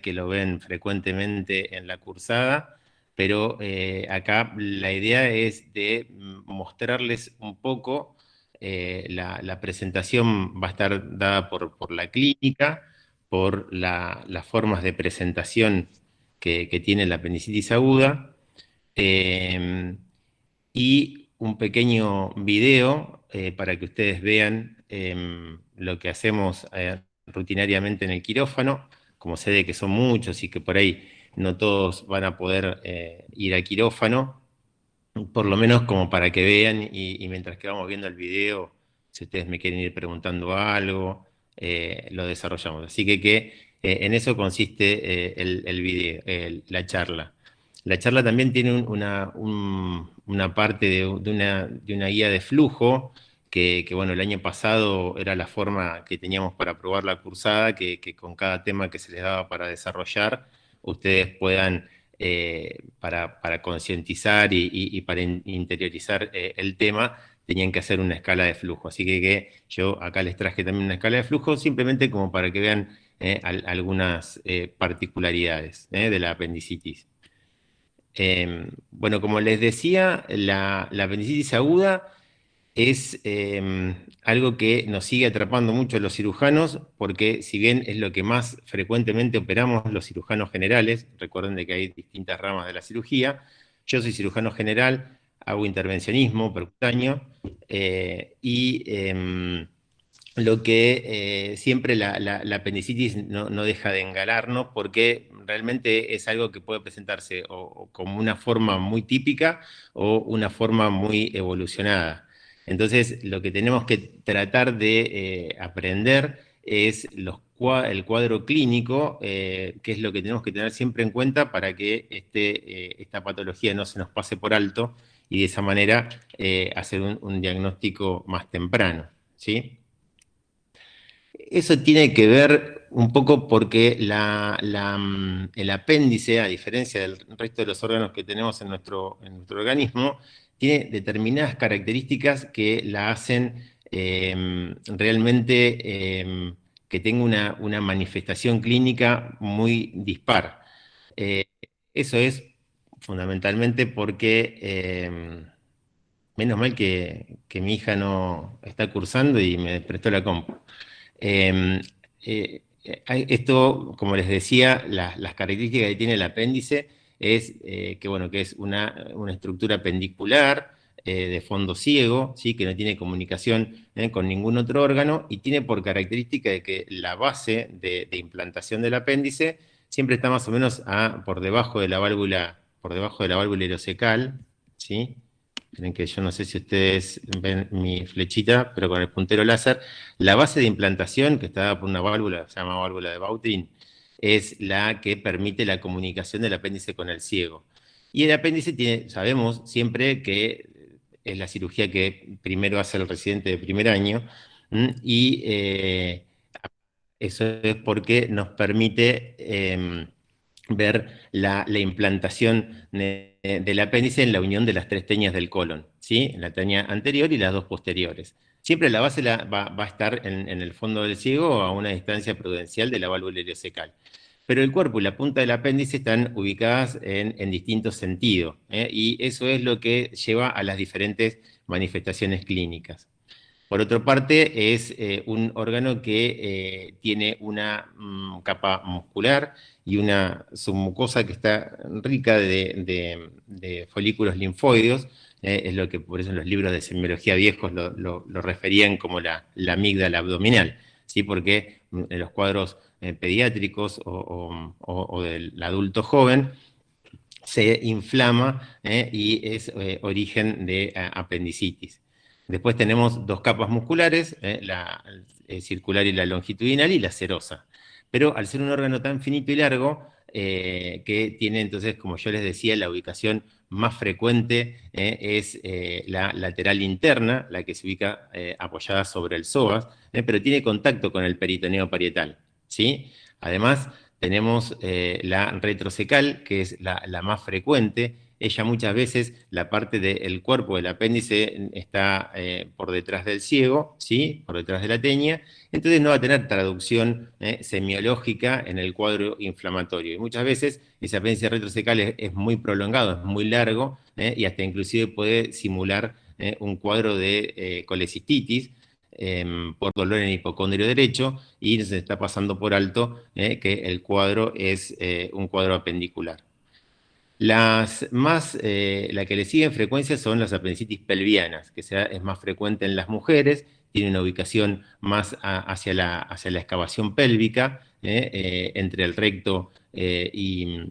que lo ven frecuentemente en la cursada, pero acá la idea es de mostrarles un poco, la presentación va a estar dada por la clínica, por las formas de presentación que tiene la apendicitis aguda, eh, y un pequeño video para que ustedes vean lo que hacemos rutinariamente en el quirófano, como sé de que son muchos y que por ahí no todos van a poder ir al quirófano, por lo menos como para que vean y mientras que vamos viendo el video, si ustedes me quieren ir preguntando algo, lo desarrollamos. Así que en eso consiste el video, la charla. La charla también tiene una parte de una guía de flujo, que, bueno, el año pasado era la forma que teníamos para probar la cursada, que con cada tema que se les daba para desarrollar, ustedes puedan, para concientizar y para interiorizar el tema, tenían que hacer una escala de flujo. Así que yo acá les traje también una escala de flujo, simplemente como para que vean algunas particularidades de la apendicitis. Bueno, como les decía, la apendicitis aguda es algo que nos sigue atrapando mucho a los cirujanos, porque si bien es lo que más frecuentemente operamos los cirujanos generales, recuerden de que hay distintas ramas de la cirugía, yo soy cirujano general, hago intervencionismo percutáneo, y lo que siempre la apendicitis no deja de engalarnos, porque realmente es algo que puede presentarse o como una forma muy típica o una forma muy evolucionada. Entonces, lo que tenemos que tratar de aprender es el cuadro clínico, que es lo que tenemos que tener siempre en cuenta para que esta patología no se nos pase por alto y de esa manera hacer un diagnóstico más temprano, ¿sí? Eso tiene que ver un poco porque el apéndice, a diferencia del resto de los órganos que tenemos en nuestro organismo, tiene determinadas características que la hacen realmente que tenga una manifestación clínica muy dispar. Eh, Eso es fundamentalmente porque, menos mal que mi hija no está cursando y me prestó la compu. Eh, Esto, como les decía, las características que tiene el apéndice es que, bueno, que es una estructura pendicular de fondo ciego, ¿sí? Que no tiene comunicación con ningún otro órgano y tiene por característica de que la base de implantación del apéndice siempre está más o menos por debajo de la válvula ileocecal, ¿sí? Miren que yo no sé si ustedes ven mi flechita, pero con el puntero láser, la base de implantación, que está dada por una válvula, se llama válvula de Bowditch, es la que permite la comunicación del apéndice con el ciego. Y el apéndice tiene, sabemos siempre que es la cirugía que primero hace el residente de primer año, y eso es porque nos permite ver la implantación del apéndice en la unión de las tres teñas del colon, ¿sí? La teña anterior y las dos posteriores. Siempre la base va a estar en el fondo del ciego a una distancia prudencial de la válvula ileocecal. Pero el cuerpo y la punta del apéndice están ubicadas en distintos sentidos, y eso es lo que lleva a las diferentes manifestaciones clínicas. Por otra parte, es un órgano que tiene una capa muscular y una submucosa que está rica de folículos linfoideos. Es lo que por eso en los libros de semiología viejos lo referían como la amígdala abdominal, ¿sí? Porque en los cuadros pediátricos o del adulto joven se inflama y es origen de apendicitis. Después tenemos dos capas musculares, la circular y la longitudinal, y la serosa. Pero al ser un órgano tan finito y largo, que tiene entonces, como yo les decía, la ubicación más frecuente es la lateral interna, la que se ubica apoyada sobre el psoas, pero tiene contacto con el peritoneo parietal, ¿sí? Además, tenemos la retrocecal, que es la más frecuente, ella muchas veces, la parte del cuerpo del apéndice está por detrás del ciego, ¿sí? Por detrás de la teña, entonces no va a tener traducción semiológica en el cuadro inflamatorio. Y muchas veces ese apéndice retrocecal es muy prolongado, es muy largo, y hasta inclusive puede simular un cuadro de colecistitis, por dolor en el hipocondrio derecho, y se está pasando por alto que el cuadro es un cuadro apendicular. La que le sigue en frecuencia son las apendicitis pelvianas, que es más frecuente en las mujeres, tiene una ubicación más hacia la excavación pélvica, entre el recto y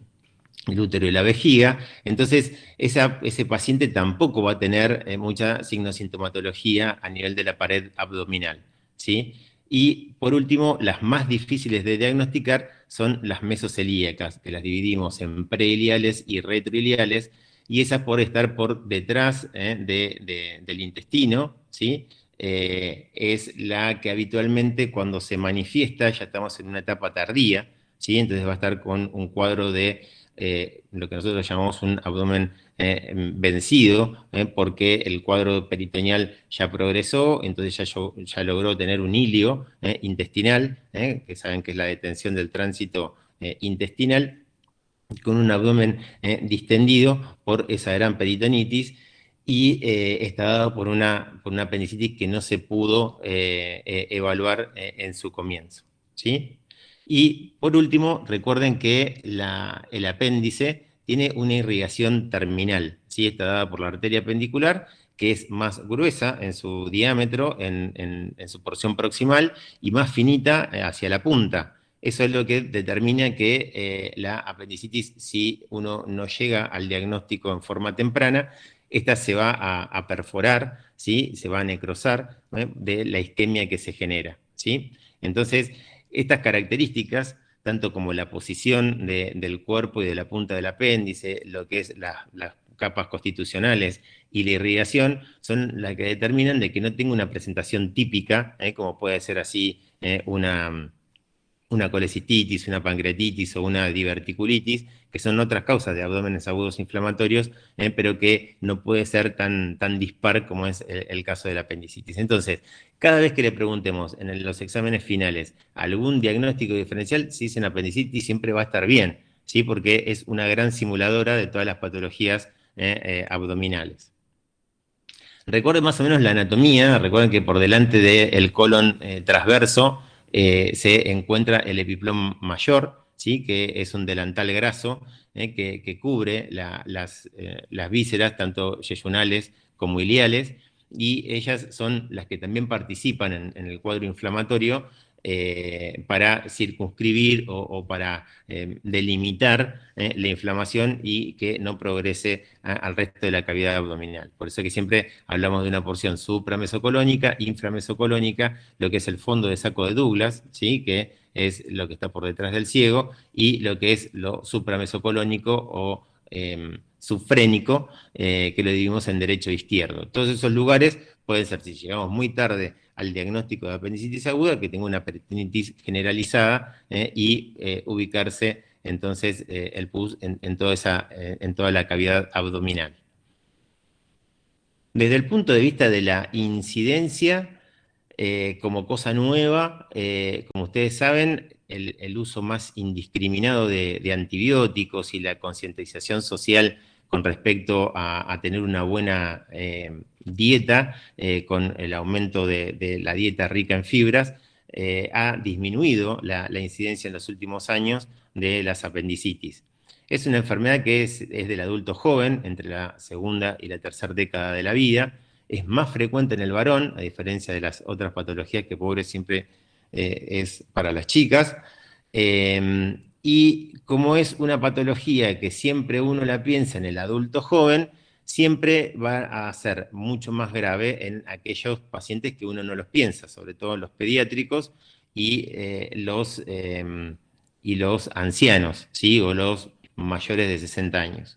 el útero y la vejiga. Entonces, ese paciente tampoco va a tener mucha signosintomatología a nivel de la pared abdominal, ¿sí? Y por último, las más difíciles de diagnosticar son las mesocelíacas, que las dividimos en preiliales y retroiliales, y esas por estar por detrás del intestino, ¿sí? Es la que habitualmente cuando se manifiesta, ya estamos en una etapa tardía, ¿sí? Entonces va a estar con un cuadro de lo que nosotros llamamos un abdomen vencido, porque el cuadro peritoneal ya progresó, entonces ya logró tener un hilio intestinal, que saben que es la detención del tránsito intestinal, con un abdomen distendido por esa gran peritonitis, y está dado por una apendicitis que no se pudo evaluar en su comienzo, ¿sí? Y por último, recuerden que el apéndice tiene una irrigación terminal, ¿sí? Está dada por la arteria apendicular, que es más gruesa en su diámetro, en su porción proximal, y más finita hacia la punta. Eso es lo que determina que la apendicitis, si uno no llega al diagnóstico en forma temprana, esta se va a perforar, ¿sí? Se va a necrosar de la isquemia que se genera, ¿sí? Entonces, estas características, tanto como la posición del cuerpo y de la punta del apéndice, lo que es las capas constitucionales y la irrigación, son las que determinan de que no tenga una presentación típica, como puede ser así una colecistitis, una pancreatitis o una diverticulitis, que son otras causas de abdómenes agudos inflamatorios, pero que no puede ser tan dispar como es el caso de la apendicitis. Entonces, cada vez que le preguntemos en los exámenes finales algún diagnóstico diferencial, si dicen apendicitis, siempre va a estar bien, ¿sí? Porque es una gran simuladora de todas las patologías abdominales. Recuerden más o menos la anatomía, recuerden que por delante del colon transverso se encuentra el epiplón mayor, ¿sí? Que es un delantal graso que cubre las vísceras, tanto yeyunales como iliales, y ellas son las que también participan en el cuadro inflamatorio para circunscribir o para delimitar la inflamación y que no progrese al resto de la cavidad abdominal. Por eso que siempre hablamos de una porción supramesocolónica, inframesocolónica, lo que es el fondo de saco de Douglas, ¿sí? Que es lo que está por detrás del ciego, y lo que es lo supramesocolónico o subfrénico, que lo dividimos en derecho e izquierdo. Todos esos lugares pueden ser, si llegamos muy tarde al diagnóstico de apendicitis aguda, que tenga una peritonitis generalizada y ubicarse entonces el pus en toda la cavidad abdominal. Desde el punto de vista de la incidencia, como cosa nueva, como ustedes saben, el uso más indiscriminado de antibióticos y la concientización social con respecto a tener una buena dieta, con el aumento de la dieta rica en fibras, ha disminuido la incidencia en los últimos años de las apendicitis. Es una enfermedad que es del adulto joven, entre la segunda y la tercera década de la vida. Es más frecuente en el varón, a diferencia de las otras patologías que pobre siempre es para las chicas. Y como es una patología que siempre uno la piensa en el adulto joven, siempre va a ser mucho más grave en aquellos pacientes que uno no los piensa, sobre todo los pediátricos y los ancianos, ¿sí? O los mayores de 60 años.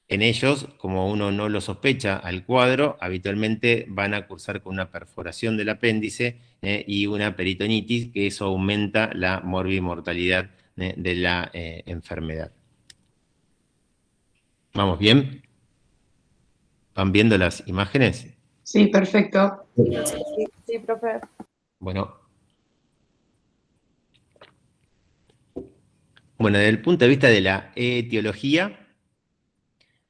En ellos, como uno no lo sospecha al cuadro, habitualmente van a cursar con una perforación del apéndice y una peritonitis, que eso aumenta la morbimortalidad de la enfermedad. ¿Vamos bien? ¿Van viendo las imágenes? Sí, perfecto. Sí, profe. Bueno, desde el punto de vista de la etiología,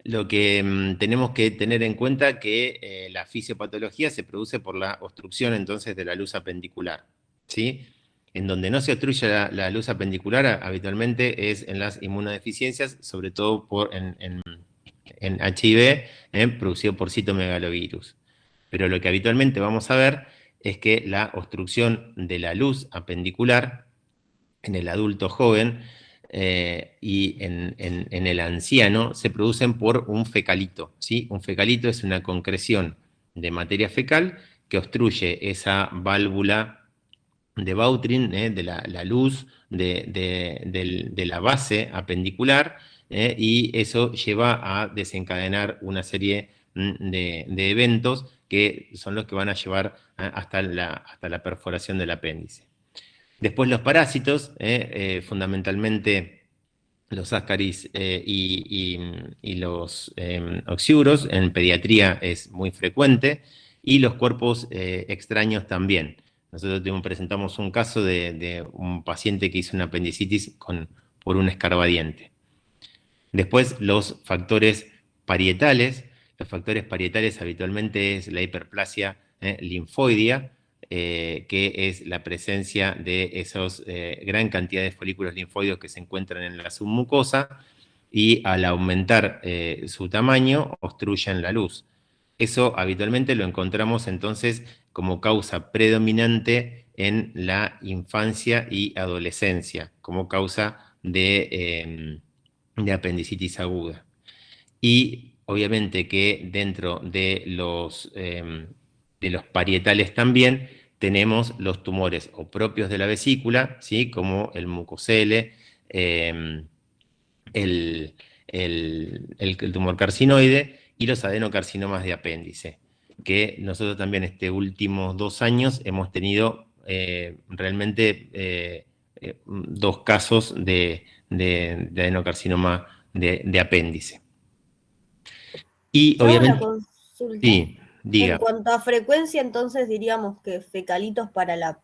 lo que tenemos que tener en cuenta que la fisiopatología se produce por la obstrucción entonces de la luz apendicular, ¿sí? En donde no se obstruye la luz apendicular habitualmente es en las inmunodeficiencias, sobre todo en HIV, producido por citomegalovirus. Pero lo que habitualmente vamos a ver es que la obstrucción de la luz apendicular en el adulto joven y en el anciano se producen por un fecalito, ¿sí? Un fecalito es una concreción de materia fecal que obstruye esa válvula de Bautrin, de la luz de la base apendicular, y eso lleva a desencadenar una serie de eventos que son los que van a llevar hasta la perforación del apéndice. Después los parásitos, fundamentalmente los ascaris y los oxiuros, en pediatría es muy frecuente, y los cuerpos extraños también. Nosotros presentamos un caso de un paciente que hizo una apendicitis por un escarbadiente. Después los factores parietales. Los factores parietales habitualmente es la hiperplasia linfoidea, que es la presencia de esos gran cantidad de folículos linfoides que se encuentran en la submucosa y al aumentar su tamaño obstruyen la luz. Eso habitualmente lo encontramos entonces como causa predominante en la infancia y adolescencia, como causa de apendicitis aguda. Y obviamente que dentro de los parietales también tenemos los tumores o propios de la vesícula, ¿sí? Como el mucosele, eh, el, el tumor carcinoide y los adenocarcinomas de apéndice, que nosotros también últimos 2 años hemos tenido realmente 2 casos de adenocarcinoma de apéndice. Y Yo hago una obviamente, consulta. sí, En diga. cuanto a frecuencia, entonces diríamos que fecalitos para la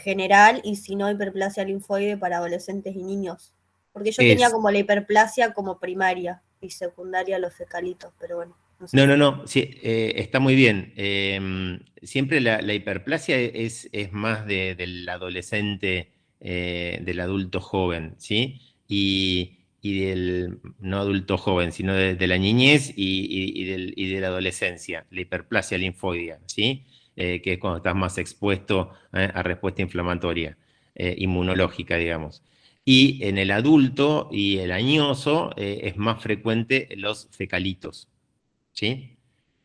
general y si no hiperplasia linfoide para adolescentes y niños. Porque yo tenía Es, como la hiperplasia como primaria y secundaria los fecalitos, pero bueno, no sé si. no, sí, está muy bien. Siempre la hiperplasia es más del adolescente, del adulto joven, ¿sí? Y del no adulto joven, sino de la niñez y de la adolescencia, la hiperplasia linfoidea, ¿sí? Que es cuando estás más expuesto a respuesta inflamatoria, inmunológica, digamos. Y en el adulto y el añoso es más frecuente los fecalitos. ¿Sí?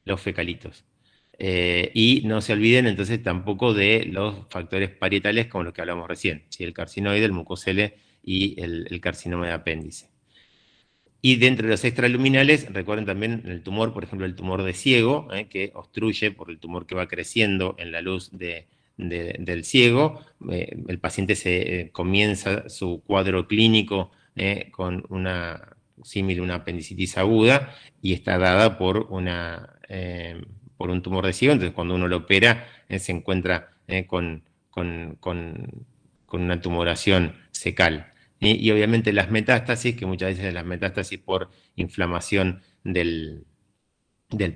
Los fecalitos. Y no se olviden entonces tampoco de los factores parietales como los que hablamos recién, ¿sí? El carcinoide, el mucosele y el carcinoma de apéndice. Y dentro de los extraluminales, recuerden también el tumor, por ejemplo, el tumor de ciego, que obstruye por el tumor que va creciendo en la luz del ciego. El paciente comienza su cuadro clínico con una símil, una apendicitis aguda, y está dada por un tumor de ciego. Entonces, cuando uno lo opera, se encuentra con una tumoración secal. Y obviamente las metástasis, que muchas veces las metástasis por inflamación del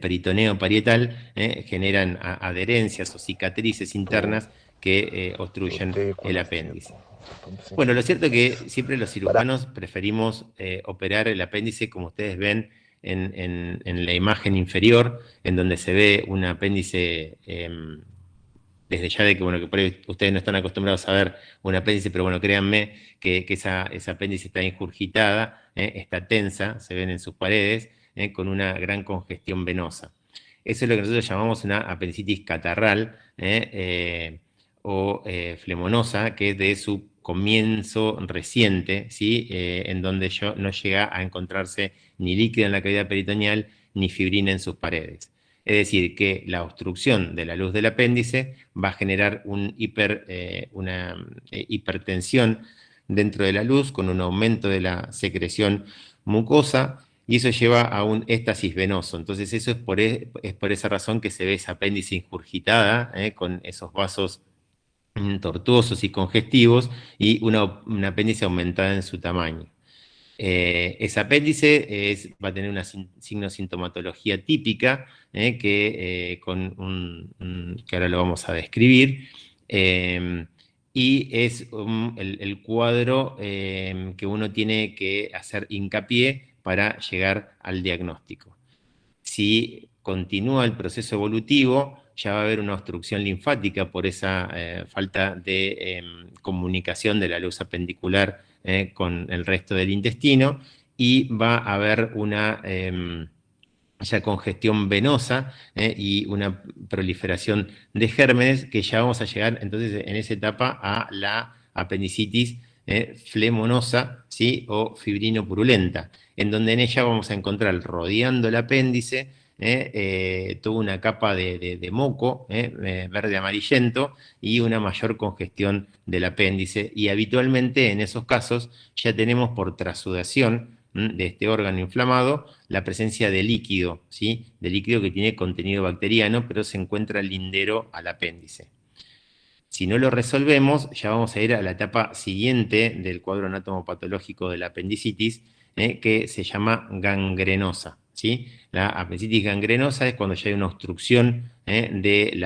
peritoneo parietal generan adherencias o cicatrices internas que obstruyen el apéndice. Bueno, lo cierto es que siempre los cirujanos preferimos operar el apéndice, como ustedes ven en la imagen inferior, en donde se ve un apéndice desde ya de que, bueno, que por ahí ustedes no están acostumbrados a ver un apéndice, pero bueno, créanme que esa apéndice está ingurgitada, está tensa, se ven en sus paredes, con una gran congestión venosa. Eso es lo que nosotros llamamos una apendicitis catarral o flemonosa, que es de su comienzo reciente, ¿sí? En donde no llega a encontrarse ni líquido en la cavidad peritoneal ni fibrina en sus paredes. Es decir, que la obstrucción de la luz del apéndice va a generar una hipertensión dentro de la luz con un aumento de la secreción mucosa y eso lleva a un éstasis venoso. Entonces eso es por esa razón que se ve esa apéndice ingurgitada, con esos vasos tortuosos y congestivos y una apéndice aumentada en su tamaño. Ese apéndice va a tener una signosintomatología típica, con que ahora lo vamos a describir, y es el cuadro que uno tiene que hacer hincapié para llegar al diagnóstico. Si continúa el proceso evolutivo, ya va a haber una obstrucción linfática por esa falta de comunicación de la luz apendicular con el resto del intestino, y va a haber una ya congestión venosa y una proliferación de gérmenes, que ya vamos a llegar entonces en esa etapa a la apendicitis flemonosa, ¿sí? O fibrino-purulenta, en donde en ella vamos a encontrar, rodeando el apéndice, toda una capa de moco verde amarillento y una mayor congestión del apéndice, y habitualmente en esos casos ya tenemos, por trasudación de este órgano inflamado, la presencia de líquido, ¿sí? De líquido que tiene contenido bacteriano, pero se encuentra lindero al apéndice. Si no lo resolvemos, ya vamos a ir a la etapa siguiente del cuadro anatomopatológico de la apendicitis, que se llama gangrenosa, ¿sí? La apendicitis gangrenosa es cuando ya hay una obstrucción del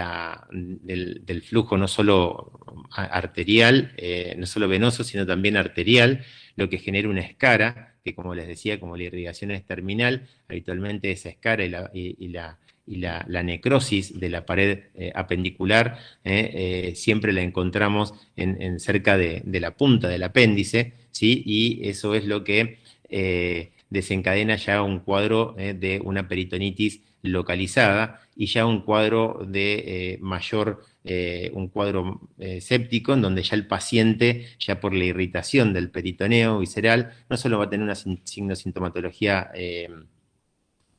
flujo, no solo arterial, no solo venoso, sino también arterial, lo que genera una escara, que, como les decía, como la irrigación es terminal, habitualmente esa escara y la necrosis de la pared apendicular siempre la encontramos cerca de la punta del apéndice, ¿sí? Y eso es lo que desencadena ya un cuadro de una peritonitis localizada, y ya un cuadro de un cuadro séptico, en donde ya el paciente, ya por la irritación del peritoneo visceral, no solo va a tener una signosintomatología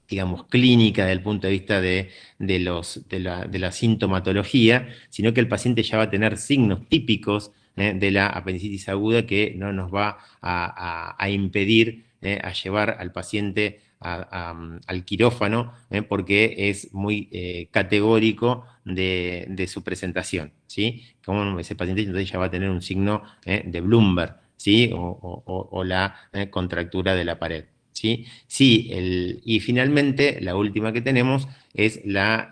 digamos, clínica desde el punto de vista de la sintomatología, sino que el paciente ya va a tener signos típicos de la apendicitis aguda, que no nos va a impedir a llevar al paciente al quirófano, porque es muy categórico de su presentación, ¿sí? Como ese paciente entonces ya va a tener un signo de Bloomberg, ¿sí? O la contractura de la pared, ¿sí? Sí, y finalmente la última que tenemos es la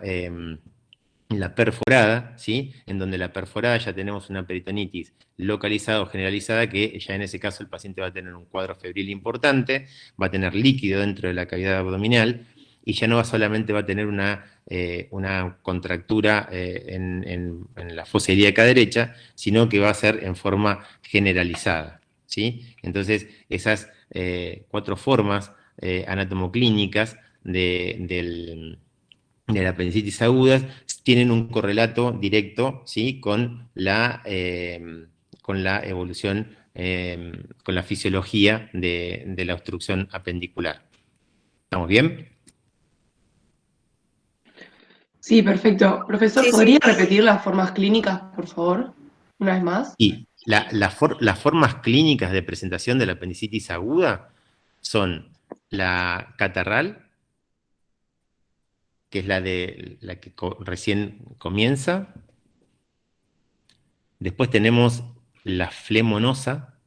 perforada, ¿sí? En donde la perforada ya tenemos una peritonitis localizada o generalizada, que ya en ese caso el paciente va a tener un cuadro febril importante, va a tener líquido dentro de la cavidad abdominal, y ya no solamente va a tener una contractura en la fosa ilíaca derecha, sino que va a ser en forma generalizada, ¿sí? Entonces, esas 4 formas anatomoclínicas de la apendicitis agudas tienen un correlato directo, ¿sí? Con la evolución, con la fisiología de la obstrucción apendicular. ¿Estamos bien? Sí, perfecto. Profesor, Sí, ¿podría sí. repetir las formas clínicas, por favor? Una vez más. Y las formas clínicas de presentación de la apendicitis aguda son la catarral, que es la que recién comienza. Después tenemos la flemonosa,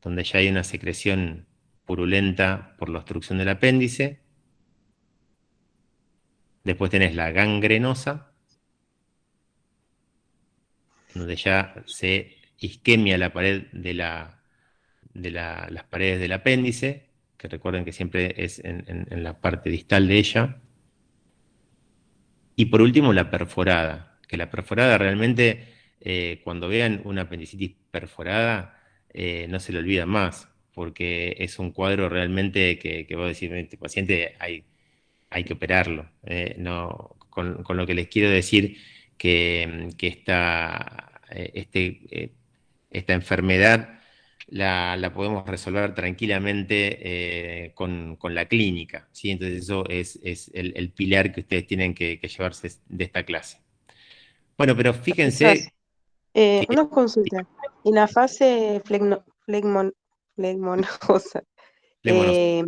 donde ya hay una secreción purulenta por la obstrucción del apéndice. Después tenés la gangrenosa, donde ya se isquemia la pared las paredes del apéndice, que recuerden que siempre es en la parte distal de ella. Y por último, la perforada, que la perforada realmente, cuando vean una apendicitis perforada, no se le olvida más, porque es un cuadro realmente que vos decís, este paciente hay que operarlo. No, con lo que les quiero decir que esta enfermedad la podemos resolver tranquilamente con la clínica, ¿sí? Entonces eso es el pilar que ustedes tienen que llevarse de esta clase. Bueno, pero Profesor, fíjense que una consulta. En la fase flegmonosa, flemonosa. eh,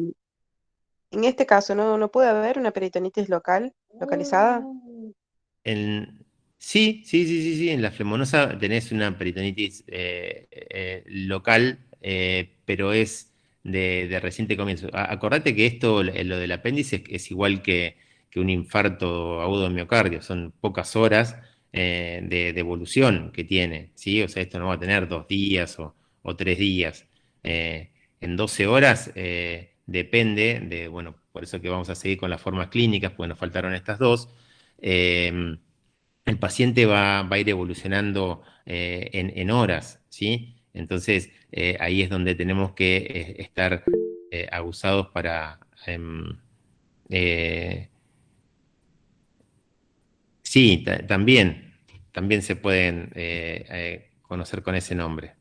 En este caso, ¿no puede haber una peritonitis localizada? En- sí, sí, sí, sí, sí, en la flemonosa tenés una peritonitis local, pero es de reciente comienzo. Acordate que esto, lo del apéndice, es igual que un infarto agudo de miocardio, son pocas horas de evolución que tiene, ¿sí? O sea, esto no va a tener 2 días o 3 días. En 12 horas depende de, bueno, por eso que vamos a seguir con las formas clínicas, porque nos faltaron estas dos. eh, el paciente va a ir evolucionando en horas, ¿sí? Entonces, ahí es donde tenemos que estar abusados para... eh, sí, también se pueden conocer con ese nombre,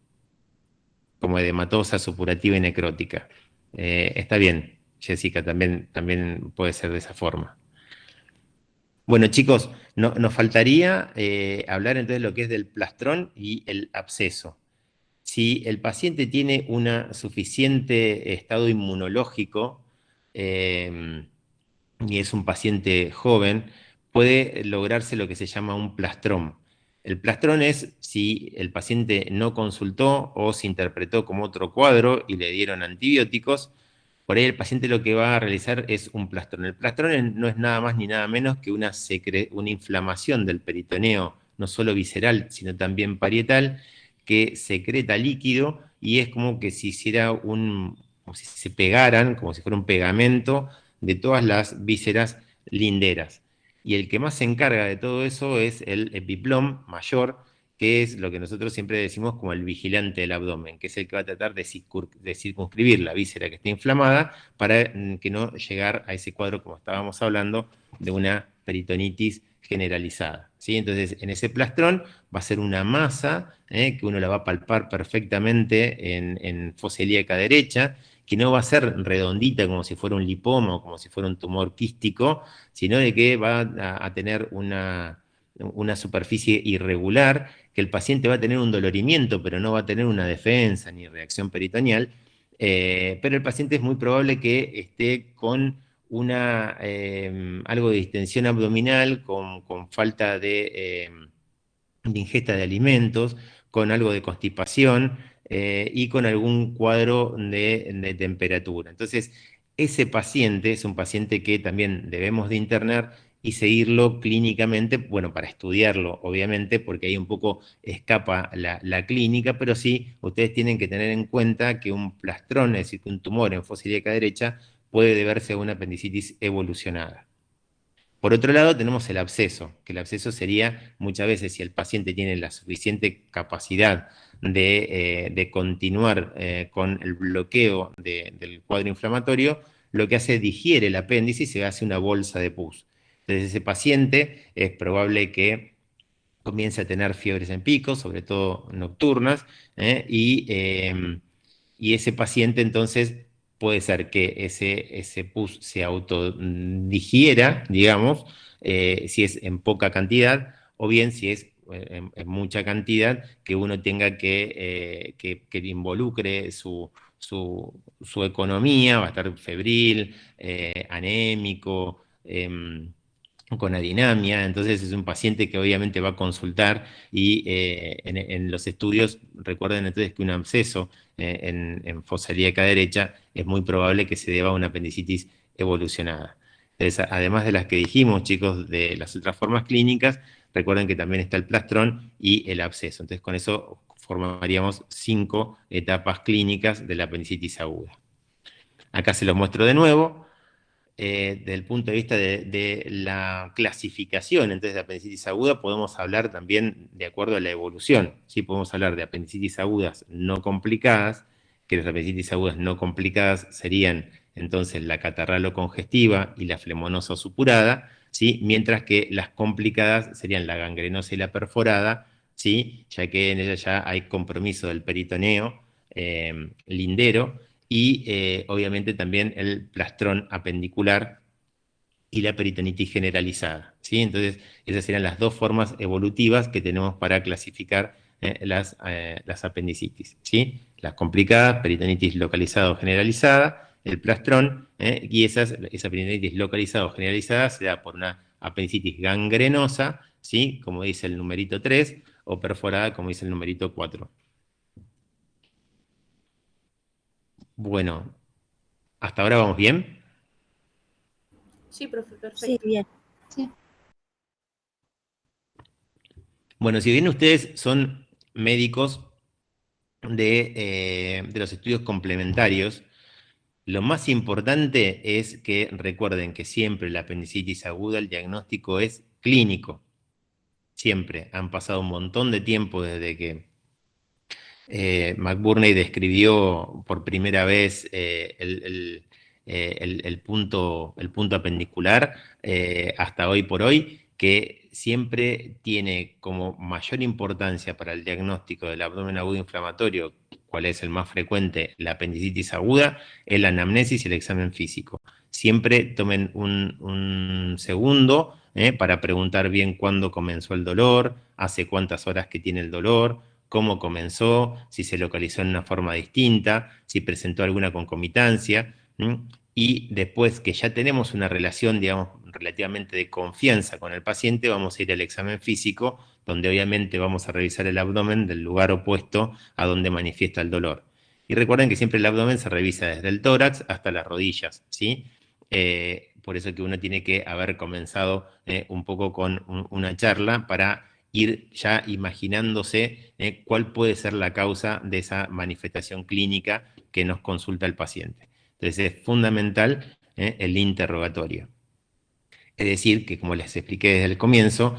como edematosa, supurativa y necrótica. Está bien, Jessica, también puede ser de esa forma. Bueno, chicos, nos faltaría hablar entonces de lo que es del plastrón y el absceso. Si el paciente tiene un suficiente estado inmunológico eh, y es un paciente joven, puede lograrse lo que se llama un plastrón. El plastrón es si el paciente no consultó o se interpretó como otro cuadro y le dieron antibióticos. Por ahí el paciente lo que va a realizar es un plastrón. El plastrón no es nada más ni nada menos que una inflamación del peritoneo, no solo visceral, sino también parietal, que secreta líquido y es como que si hiciera como si se pegaran, como si fuera un pegamento de todas las vísceras linderas. Y el que más se encarga de todo eso es el epiplom mayor, que es lo que nosotros siempre decimos como el vigilante del abdomen, que es el que va a tratar de circunscribir la víscera que está inflamada para que no llegar a ese cuadro, como estábamos hablando, de una peritonitis generalizada, ¿sí? Entonces, en ese plastrón va a ser una masa que uno la va a palpar perfectamente en fosa ilíaca derecha, que no va a ser redondita como si fuera un lipoma o como si fuera un tumor quístico, sino de que va a tener una superficie irregular, que el paciente va a tener un dolorimiento, pero no va a tener una defensa ni reacción peritoneal, pero el paciente es muy probable que esté con algo de distensión abdominal, con falta de ingesta de alimentos, con algo de constipación y con algún cuadro de temperatura. Entonces, ese paciente es un paciente que también debemos de internar y seguirlo clínicamente, bueno, para estudiarlo, obviamente, porque ahí un poco escapa la clínica, pero sí, ustedes tienen que tener en cuenta que un plastrón, es decir, que un tumor en fosa ilíaca derecha, puede deberse a una apendicitis evolucionada. Por otro lado, tenemos el absceso, que el absceso sería muchas veces si el paciente tiene la suficiente capacidad de continuar con el bloqueo del cuadro inflamatorio, lo que hace digiere el apéndice y se hace una bolsa de pus. Entonces ese paciente es probable que comience a tener fiebres en pico, sobre todo nocturnas, y ese paciente entonces puede ser que ese pus se autodigiera, digamos, si es en poca cantidad, o bien si es en mucha cantidad, que uno tenga que involucre su economía, va a estar febril, anémico, con adinamia, entonces es un paciente que obviamente va a consultar y en los estudios recuerden entonces que un absceso en fosa ilíaca derecha es muy probable que se deba a una apendicitis evolucionada. Entonces, además de las que dijimos, chicos, de las otras formas clínicas, recuerden que también está el plastrón y el absceso. Entonces, con eso formaríamos 5 etapas clínicas de la apendicitis aguda. Acá se los muestro de nuevo desde el punto de vista de la clasificación, entonces de apendicitis aguda podemos hablar también de acuerdo a la evolución, ¿sí? Podemos hablar de apendicitis agudas no complicadas, que las apendicitis agudas no complicadas serían entonces la catarralo-congestiva y la flemonosa o supurada, ¿sí? Mientras que las complicadas serían la gangrenosa y la perforada, ¿sí? Ya que en ella ya hay compromiso del peritoneo lindero, y obviamente también el plastrón apendicular y la peritonitis generalizada, ¿sí? Entonces, esas serían las dos formas evolutivas que tenemos para clasificar las apendicitis, ¿sí? Las complicadas, peritonitis localizada o generalizada, el plastrón, y esa peritonitis localizada o generalizada se da por una apendicitis gangrenosa, ¿sí? Como dice el numerito 3, o perforada, como dice el numerito 4. Bueno, ¿hasta ahora vamos bien? Sí, profe, perfecto. Sí, bien. Sí. Bueno, si bien ustedes son médicos de los estudios complementarios, lo más importante es que recuerden que siempre la apendicitis aguda, el diagnóstico es clínico. Siempre. Han pasado un montón de tiempo desde que McBurney describió por primera vez el punto apendicular hasta hoy por hoy, que siempre tiene como mayor importancia para el diagnóstico del abdomen agudo inflamatorio, cuál es el más frecuente, la apendicitis aguda, el anamnesis y el examen físico. Siempre tomen un segundo para preguntar bien cuándo comenzó el dolor, hace cuántas horas que tiene el dolor, cómo comenzó, si se localizó en una forma distinta, si presentó alguna concomitancia, y después que ya tenemos una relación, digamos, relativamente de confianza con el paciente, vamos a ir al examen físico, donde obviamente vamos a revisar el abdomen del lugar opuesto a donde manifiesta el dolor. Y recuerden que siempre el abdomen se revisa desde el tórax hasta las rodillas, ¿sí? Por eso que uno tiene que haber comenzado un poco con una charla para ir ya imaginándose cuál puede ser la causa de esa manifestación clínica que nos consulta el paciente. Entonces es fundamental el interrogatorio. Es decir, que como les expliqué desde el comienzo,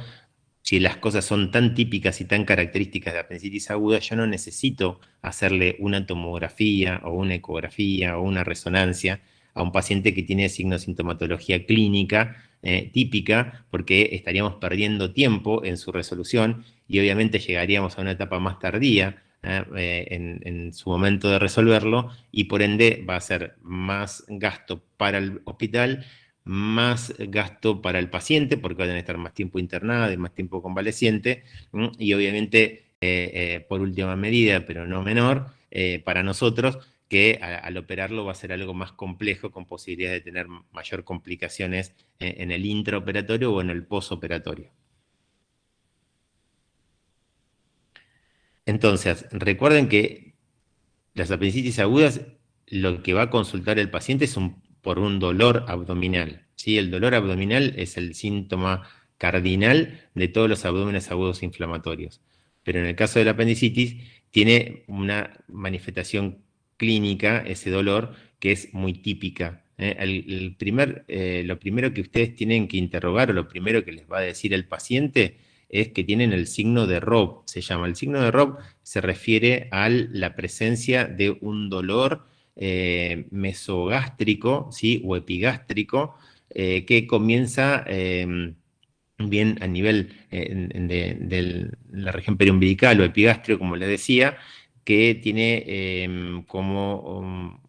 si las cosas son tan típicas y tan características de apendicitis aguda, yo no necesito hacerle una tomografía o una ecografía o una resonancia a un paciente que tiene signo-sintomatología clínica típica, porque estaríamos perdiendo tiempo en su resolución y obviamente llegaríamos a una etapa más tardía en su momento de resolverlo, y por ende va a ser más gasto para el hospital, más gasto para el paciente, porque van a estar más tiempo internado y más tiempo convaleciente, y obviamente, por última medida, pero no menor, para nosotros, que al operarlo va a ser algo más complejo, con posibilidades de tener mayor complicaciones en el intraoperatorio o en el posoperatorio. Entonces, recuerden que las apendicitis agudas, lo que va a consultar el paciente es por un dolor abdominal, ¿sí? El dolor abdominal es el síntoma cardinal de todos los abdómenes agudos inflamatorios. Pero en el caso de la apendicitis, tiene una manifestación clínica, ese dolor, que es muy típica. Lo primero que ustedes tienen que interrogar, o lo primero que les va a decir el paciente, es que tienen el signo de Rob, se llama. El signo de Rob se refiere a la presencia de un dolor mesogástrico, ¿sí? O epigástrico, que comienza bien a nivel de la región periumbilical o epigastrio, como les decía, que tiene como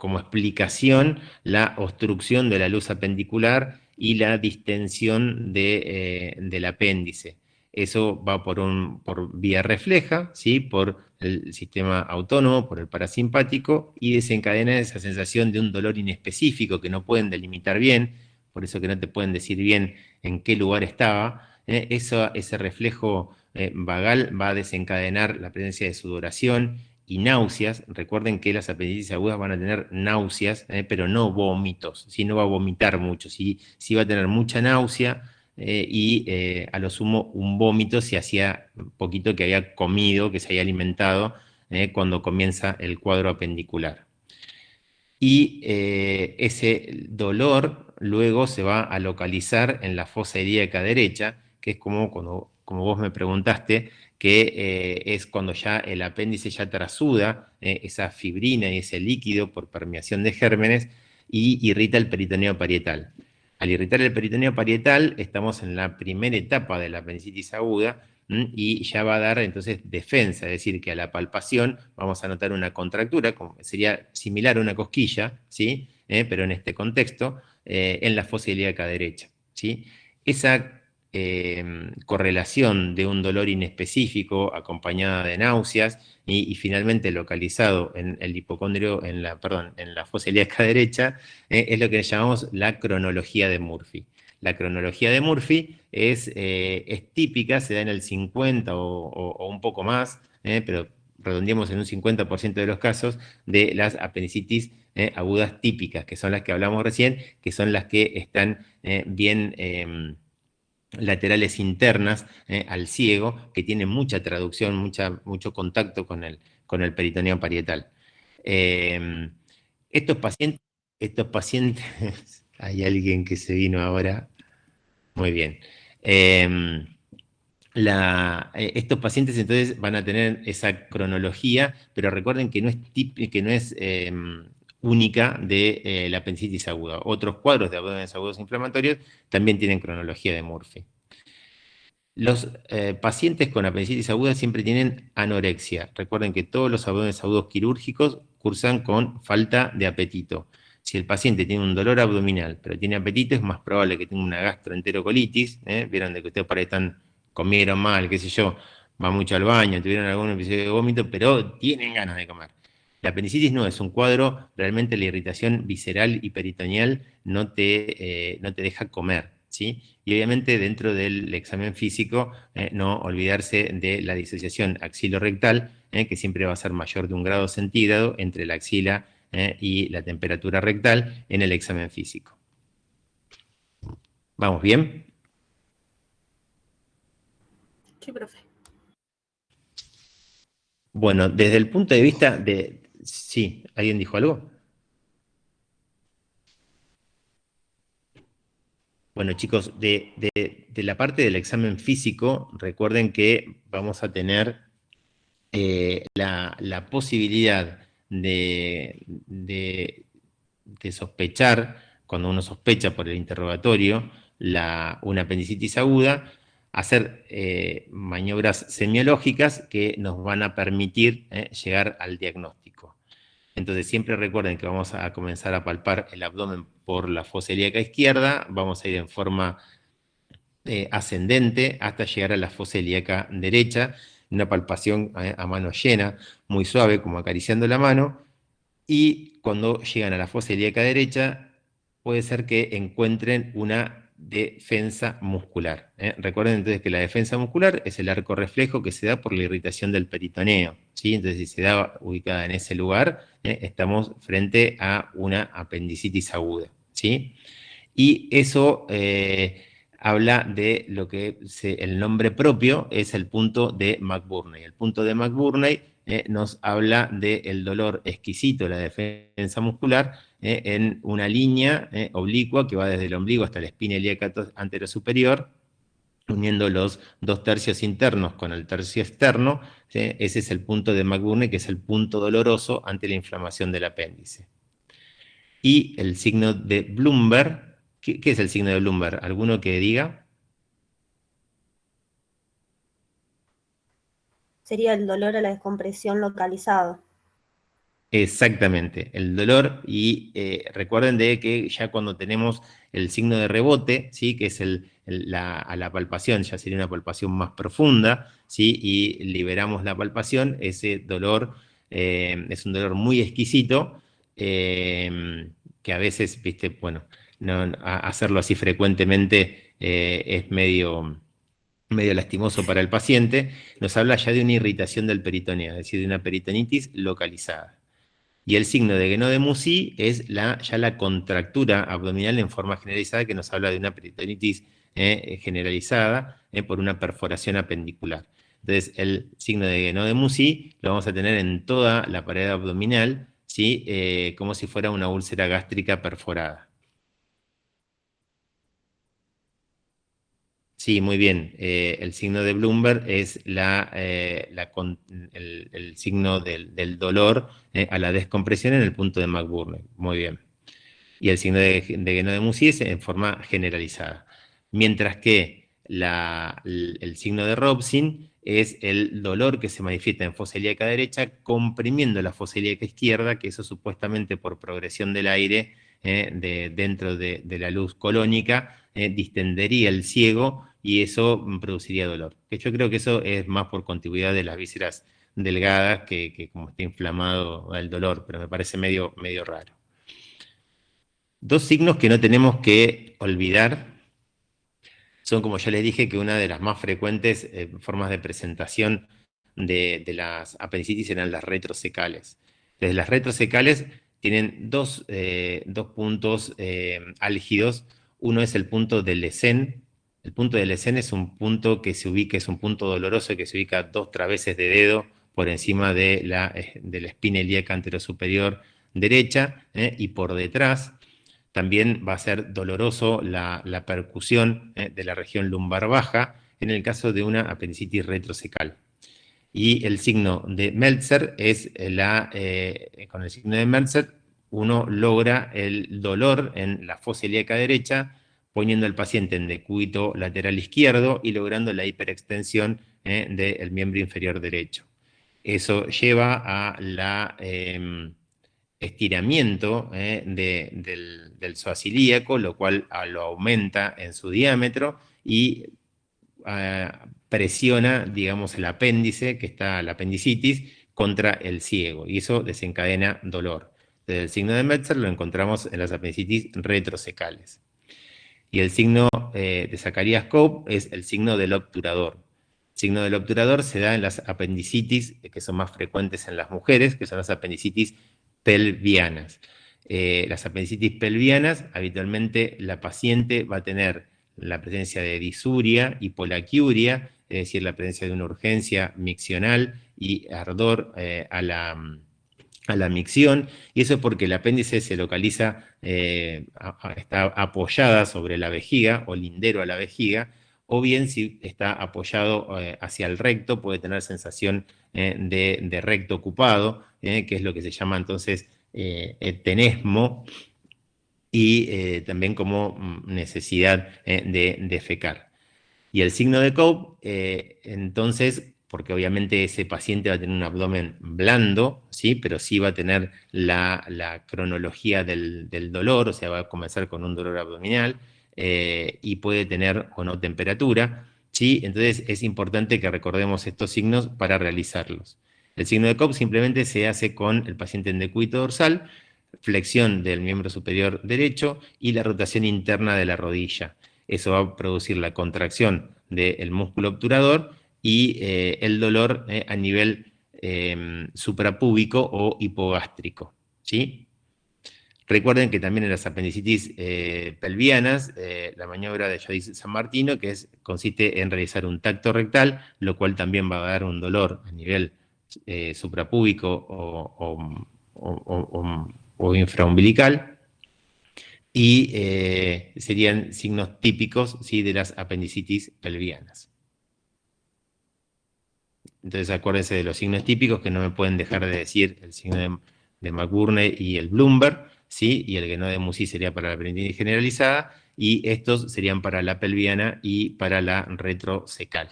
explicación la obstrucción de la luz apendicular y la distensión del apéndice. Eso va por vía refleja, ¿sí? Por el sistema autónomo, por el parasimpático, y desencadena esa sensación de un dolor inespecífico que no pueden delimitar bien, por eso que no te pueden decir bien en qué lugar estaba. Ese reflejo vagal va a desencadenar la presencia de sudoración y náuseas. Recuerden que las apendicitis agudas van a tener náuseas, pero no vómitos, ¿sí? No va a vomitar mucho, sí va a tener mucha náusea y a lo sumo un vómito si hacía poquito que había comido, que se había alimentado cuando comienza el cuadro apendicular. Y ese dolor luego se va a localizar en la fosa ilíaca derecha, que es como vos me preguntaste, que es cuando ya el apéndice ya trasuda esa fibrina y ese líquido por permeación de gérmenes y irrita el peritoneo parietal. Al irritar el peritoneo parietal, estamos en la primera etapa de la apendicitis aguda, y ya va a dar entonces defensa, es decir, que a la palpación vamos a notar una contractura, como sería similar a una cosquilla, ¿sí? Pero en este contexto, en la fosa ilíaca derecha, ¿sí? Esa correlación de un dolor inespecífico acompañada de náuseas y finalmente localizado en el hipocondrio, en la fosa ilíaca derecha, es lo que llamamos la cronología de Murphy. La cronología de Murphy es típica, se da en el 50 o un poco más, pero redondeamos en un 50% de los casos de las apendicitis agudas típicas, que son las que hablamos recién, que son las que están bien laterales internas al ciego, que tienen mucha traducción, mucho contacto con el peritoneo parietal. Estos pacientes, hay alguien que se vino ahora, muy bien. Estos pacientes entonces van a tener esa cronología, pero recuerden que no es única de la apendicitis aguda. Otros cuadros de abdómenes agudos inflamatorios también tienen cronología de Murphy. Los pacientes con apendicitis aguda siempre tienen anorexia. Recuerden que todos los abdómenes agudos quirúrgicos cursan con falta de apetito. Si el paciente tiene un dolor abdominal, pero tiene apetito, es más probable que tenga una gastroenterocolitis. Vieron de que ustedes para ahí comieron mal, qué sé yo, van mucho al baño, tuvieron algún episodio de vómito, pero tienen ganas de comer. La apendicitis no, es un cuadro, realmente la irritación visceral y peritoneal no te deja comer, ¿sí? Y obviamente dentro del examen físico, no olvidarse de la disociación axilorectal, que siempre va a ser mayor de 1 grado centígrado entre la axila y la temperatura rectal en el examen físico. ¿Vamos bien? Sí, profe. Bueno, desde el punto de vista de... Sí, ¿alguien dijo algo? Bueno, chicos, de la parte del examen físico, recuerden que vamos a tener la posibilidad de sospechar, cuando uno sospecha por el interrogatorio, una apendicitis aguda, hacer maniobras semiológicas que nos van a permitir llegar al diagnóstico. Entonces siempre recuerden que vamos a comenzar a palpar el abdomen por la fosa ilíaca izquierda, vamos a ir en forma ascendente hasta llegar a la fosa ilíaca derecha, una palpación a mano llena, muy suave, como acariciando la mano, y cuando llegan a la fosa ilíaca derecha, puede ser que encuentren una defensa muscular. Recuerden entonces que la defensa muscular es el arco reflejo que se da por la irritación del peritoneo, ¿sí? Entonces, si se da ubicada en ese lugar, estamos frente a una apendicitis aguda, ¿sí? Y eso habla de lo que el nombre propio es el punto de McBurney. El punto de McBurney nos habla del dolor exquisito de la defensa muscular en una línea oblicua que va desde el ombligo hasta la espina ilíaca anterosuperior, uniendo los 2 tercios internos con el tercio externo. ¿Sí? Ese es el punto de McBurney, que es el punto doloroso ante la inflamación del apéndice. Y el signo de Blumberg, ¿qué es el signo de Blumberg? ¿Alguno que diga? Sería el dolor a la descompresión localizado. Exactamente, el dolor, y recuerden de que ya cuando tenemos el signo de rebote, ¿sí? Que es a la palpación, ya sería una palpación más profunda, ¿sí? Y liberamos la palpación, ese dolor es un dolor muy exquisito, que a veces, viste, bueno, hacerlo así frecuentemente es medio lastimoso para el paciente. Nos habla ya de una irritación del peritoneo, es decir, de una peritonitis localizada. Y el signo de Guénot de Mussy es ya la contractura abdominal en forma generalizada, que nos habla de una peritonitis generalizada por una perforación apendicular. Entonces, el signo de Guénot de Mussy lo vamos a tener en toda la pared abdominal, ¿sí? Como si fuera una úlcera gástrica perforada. Sí, muy bien. El signo de Blumberg es el signo del dolor a la descompresión en el punto de McBurney. Muy bien. Y el signo de Guénot de Mussy es en forma generalizada. Mientras que el signo de Robson es el dolor que se manifiesta en fosa ilíaca derecha comprimiendo la fosa ilíaca izquierda, que eso supuestamente por progresión del aire dentro de la luz colónica distendería el ciego y eso produciría dolor. Que yo creo que eso es más por contigüidad de las vísceras delgadas que como está inflamado el dolor, pero me parece medio raro. Dos signos que no tenemos que olvidar son, como ya les dije, que una de las más frecuentes formas de presentación de las apendicitis eran las retrosecales. Entonces, las retrosecales tienen dos puntos álgidos. Uno es el punto del Lesen. El punto del Lesen es un punto que se ubica, es un punto doloroso que se ubica 2 traveses de dedo por encima de la espina ilíaca anterosuperior derecha y por detrás. También va a ser doloroso la percusión de la región lumbar baja en el caso de una apendicitis retrocecal. Y el signo de Meltzer es con el signo de Meltzer uno logra el dolor en la fosa ilíaca derecha poniendo al paciente en decúbito lateral izquierdo y logrando la hiperextensión del miembro inferior derecho. Eso lleva a la estiramiento del psoas ilíaco, lo cual lo aumenta en su diámetro y presiona, digamos, el apéndice, que está la apendicitis, contra el ciego, y eso desencadena dolor. Entonces, el signo de Meltzer lo encontramos en las apendicitis retrosecales. Y el signo de Zacharias-Cope es el signo del obturador. El signo del obturador se da en las apendicitis que son más frecuentes en las mujeres, que son las apendicitis pelvianas. Las apendicitis pelvianas, habitualmente la paciente va a tener la presencia de disuria y polaquiuria, es decir, la presencia de una urgencia miccional y ardor a la micción, y eso es porque el apéndice se localiza, está apoyada sobre la vejiga o lindero a la vejiga, o bien si está apoyado hacia el recto puede tener sensación de recto ocupado, que es lo que se llama entonces tenesmo, y también como necesidad de defecar. Y el signo de Cope, entonces, porque obviamente ese paciente va a tener un abdomen blando, ¿sí? Pero sí va a tener la cronología del dolor, o sea, va a comenzar con un dolor abdominal y puede tener o no temperatura, ¿sí? Entonces es importante que recordemos estos signos para realizarlos. El signo de Cope simplemente se hace con el paciente en decúbito dorsal, flexión del miembro superior derecho y la rotación interna de la rodilla. Eso va a producir la contracción del músculo obturador y el dolor a nivel suprapúbico o hipogástrico, ¿sí? Recuerden que también en las apendicitis pelvianas, la maniobra de Judith San Martino, que consiste en realizar un tacto rectal, lo cual también va a dar un dolor a nivel suprapúbico o infraumbilical, y serían signos típicos, ¿sí?, de las apendicitis pelvianas. Entonces acuérdense de los signos típicos que no me pueden dejar de decir el signo de McBurney y el Bloomberg, ¿sí? Y el Guénon de Mussy sería para la apendicitis generalizada, y estos serían para la pelviana y para la retrocecal.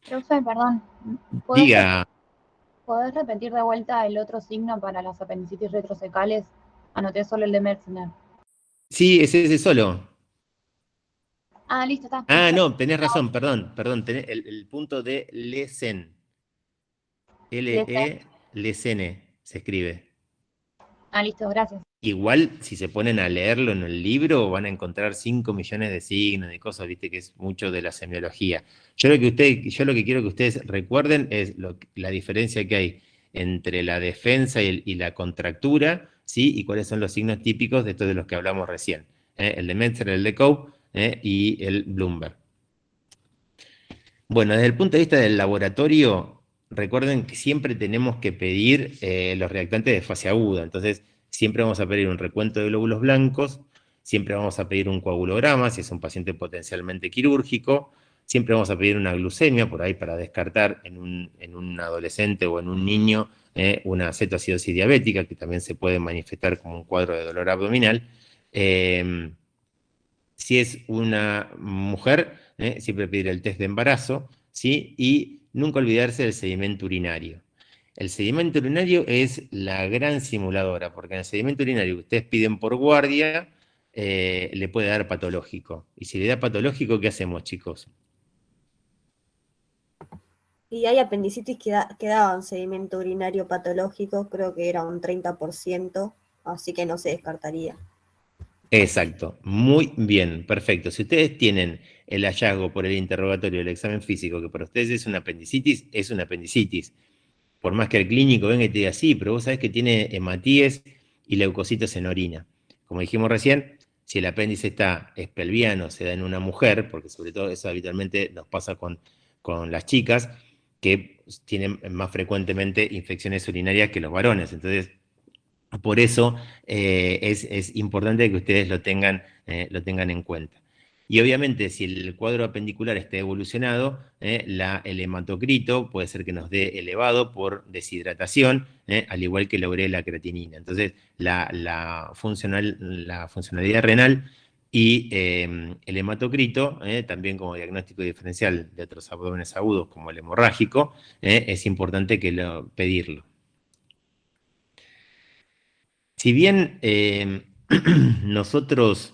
Profe, perdón. Diga. ¿Podés repetir de vuelta el otro signo para las apendicitis retrosecales? Anoté solo el de Metzner. Sí, es ese solo. Ah, listo, está. Ah, no, tenés razón, perdón, tenés el punto de Lesen. Lesen se escribe. Ah, listo, gracias. Igual, si se ponen a leerlo en el libro, van a encontrar 5 millones de signos y cosas, viste que es mucho de la semiología. Yo lo que quiero que ustedes recuerden es la diferencia que hay entre la defensa y la contractura, ¿sí? Y cuáles son los signos típicos de estos de los que hablamos recién. El de Metzger, el de Cope y el Bloomberg. Bueno, desde el punto de vista del laboratorio, recuerden que siempre tenemos que pedir los reactantes de fase aguda. Entonces, siempre vamos a pedir un recuento de glóbulos blancos, siempre vamos a pedir un coagulograma si es un paciente potencialmente quirúrgico, siempre vamos a pedir una glucemia por ahí para descartar en un adolescente o en un niño una cetoacidosis diabética, que también se puede manifestar como un cuadro de dolor abdominal. Si es una mujer, siempre pedir el test de embarazo, ¿sí? Y nunca olvidarse del sedimento urinario. El sedimento urinario es la gran simuladora, porque en el sedimento urinario que ustedes piden por guardia, le puede dar patológico. Y si le da patológico, ¿qué hacemos, chicos? Y hay apendicitis que daban sedimento urinario patológico, creo que era un 30%, así que no se descartaría. Exacto, muy bien, perfecto. Si ustedes tienen el hallazgo por el interrogatorio del examen físico, que para ustedes es una apendicitis, es una apendicitis. Por más que el clínico venga y te diga, sí, pero vos sabés que tiene hematíes y leucocitos en orina. Como dijimos recién, si el apéndice está espelviano, se da en una mujer, porque sobre todo eso habitualmente nos pasa con las chicas, que tienen más frecuentemente infecciones urinarias que los varones. Entonces, por eso es importante que ustedes lo tengan en cuenta. Y obviamente, si el cuadro apendicular está evolucionado, el hematocrito puede ser que nos dé elevado por deshidratación, al igual que logré la creatinina. Entonces, la funcionalidad renal y el hematocrito, también como diagnóstico diferencial de otros abdómenes agudos, como el hemorrágico, es importante pedirlo. Si bien nosotros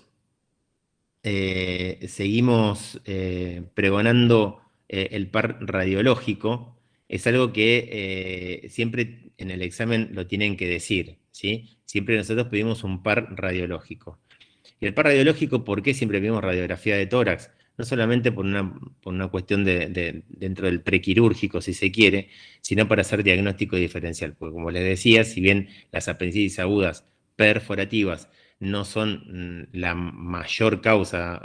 seguimos pregonando el par radiológico, es algo que siempre en el examen lo tienen que decir, ¿sí? Siempre nosotros pedimos un par radiológico. Y el par radiológico, ¿por qué siempre pedimos radiografía de tórax? No solamente por una cuestión dentro del prequirúrgico, si se quiere, sino para hacer diagnóstico diferencial. Porque como les decía, si bien las apendicitis agudas perforativas no son la mayor causa,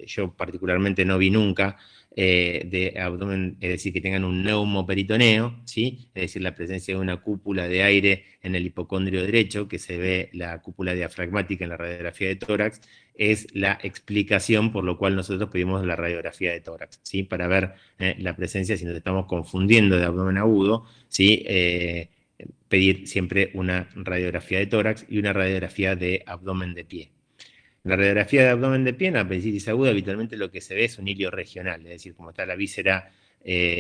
yo particularmente no vi nunca, de abdomen, es decir, que tengan un neumoperitoneo, ¿sí? Es decir, la presencia de una cúpula de aire en el hipocondrio derecho, que se ve la cúpula diafragmática en la radiografía de tórax, es la explicación por lo cual nosotros pedimos la radiografía de tórax, ¿sí? Para ver la presencia, si nos estamos confundiendo de abdomen agudo, ¿sí? Pedir siempre una radiografía de tórax y una radiografía de abdomen de pie. En la radiografía de abdomen de pie, en la apendicitis aguda, habitualmente lo que se ve es un hilio regional, es decir, como está la víscera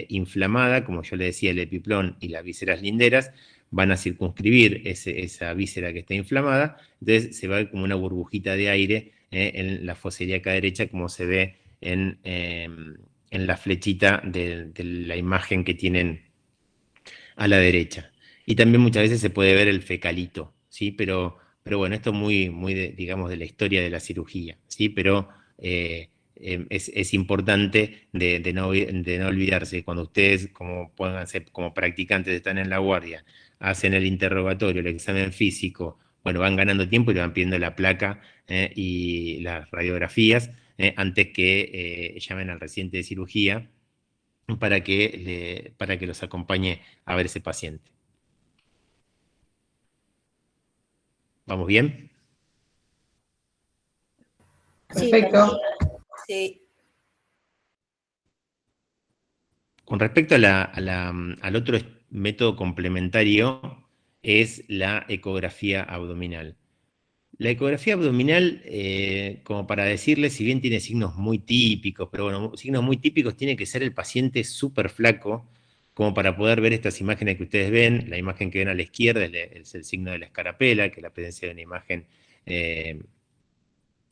inflamada, como yo le decía, el epiplón y las vísceras linderas, van a circunscribir esa víscera que está inflamada, entonces se va a ver como una burbujita de aire en la fosa ilíaca derecha, como se ve en la flechita de la imagen que tienen a la derecha. Y también muchas veces se puede ver el fecalito, ¿sí? Pero bueno, esto es muy digamos, de la historia de la cirugía, ¿sí? Pero es importante de no olvidarse, cuando ustedes, como practicantes, están en la guardia, hacen el interrogatorio, el examen físico, bueno, van ganando tiempo y le van pidiendo la placa y las radiografías antes que llamen al residente de cirugía para que los acompañe a ver ese paciente. ¿Vamos bien? Perfecto. Sí. Con respecto al otro método complementario, es la ecografía abdominal. La ecografía abdominal, como para decirles, si bien tiene signos muy típicos, pero bueno, signos muy típicos tiene que ser el paciente súper flaco, como para poder ver estas imágenes que ustedes ven. La imagen que ven a la izquierda es el signo de la escarapela, que es la presencia de una imagen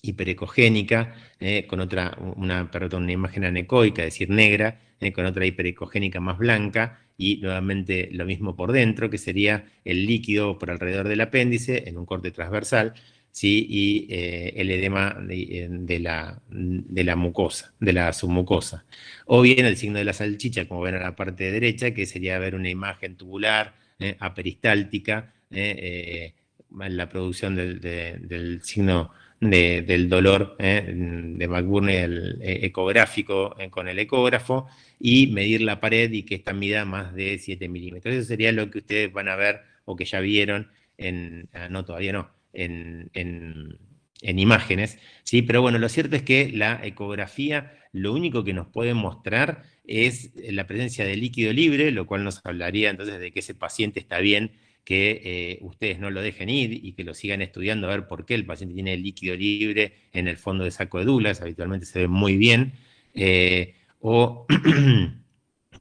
hiperecogénica, con una imagen anecoica, es decir, negra, con otra hiperecogénica más blanca, y nuevamente lo mismo por dentro, que sería el líquido por alrededor del apéndice en un corte transversal, ¿sí? Y el edema de la mucosa, de la submucosa. O bien el signo de la salchicha, como ven a la parte derecha, que sería ver una imagen tubular, aperistáltica, la producción del signo del dolor de McBurney, el ecográfico con el ecógrafo, y medir la pared y que esta mida más de 7 milímetros. Eso sería lo que ustedes van a ver o que ya vieron no, todavía no, en imágenes, ¿sí? Pero bueno, lo cierto es que la ecografía lo único que nos puede mostrar es la presencia de líquido libre, lo cual nos hablaría entonces de que ese paciente está bien, que ustedes no lo dejen ir y que lo sigan estudiando a ver por qué el paciente tiene líquido libre en el fondo de saco de Douglas, habitualmente se ve muy bien, o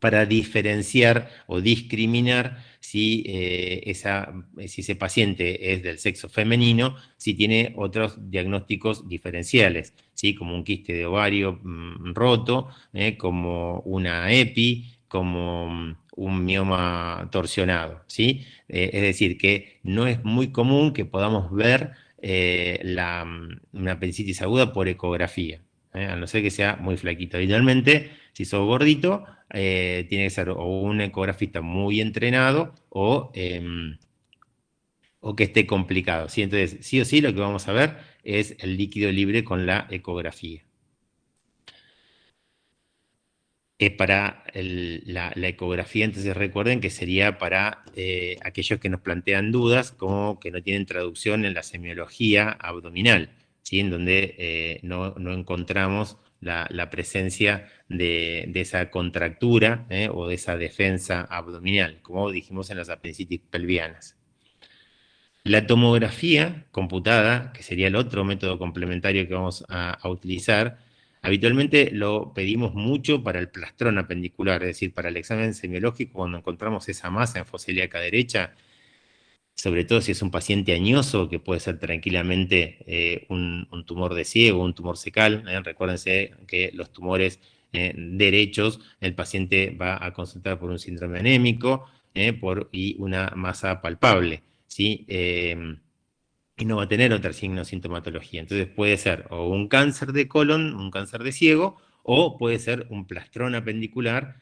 para diferenciar o discriminar si ese paciente es del sexo femenino, si tiene otros diagnósticos diferenciales, ¿sí? Como un quiste de ovario roto, como una EPI, como un mioma torsionado, ¿sí? Es decir, que no es muy común que podamos ver una apendicitis aguda por ecografía, a no ser que sea muy flaquito. Idealmente, si sos gordito, tiene que ser o un ecografista muy entrenado o que esté complicado, ¿sí? Entonces, sí o sí, lo que vamos a ver es el líquido libre con la ecografía. Para la ecografía, entonces recuerden que sería para aquellos que nos plantean dudas, como que no tienen traducción en la semiología abdominal, ¿sí? En donde no encontramos la presencia de esa contractura o de esa defensa abdominal, como dijimos en las apendicitis pelvianas. La tomografía computada, que sería el otro método complementario que vamos a utilizar, habitualmente lo pedimos mucho para el plastrón apendicular, es decir, para el examen semiológico cuando encontramos esa masa en fosa ilíaca derecha, sobre todo si es un paciente añoso, que puede ser tranquilamente un tumor de ciego, un tumor cecal. Recuérdense que los tumores derechos, el paciente va a consultar por un síndrome anémico y una masa palpable, ¿sí? Y no va a tener otra signo de sintomatología. Entonces puede ser o un cáncer de colon, un cáncer de ciego, o puede ser un plastrón apendicular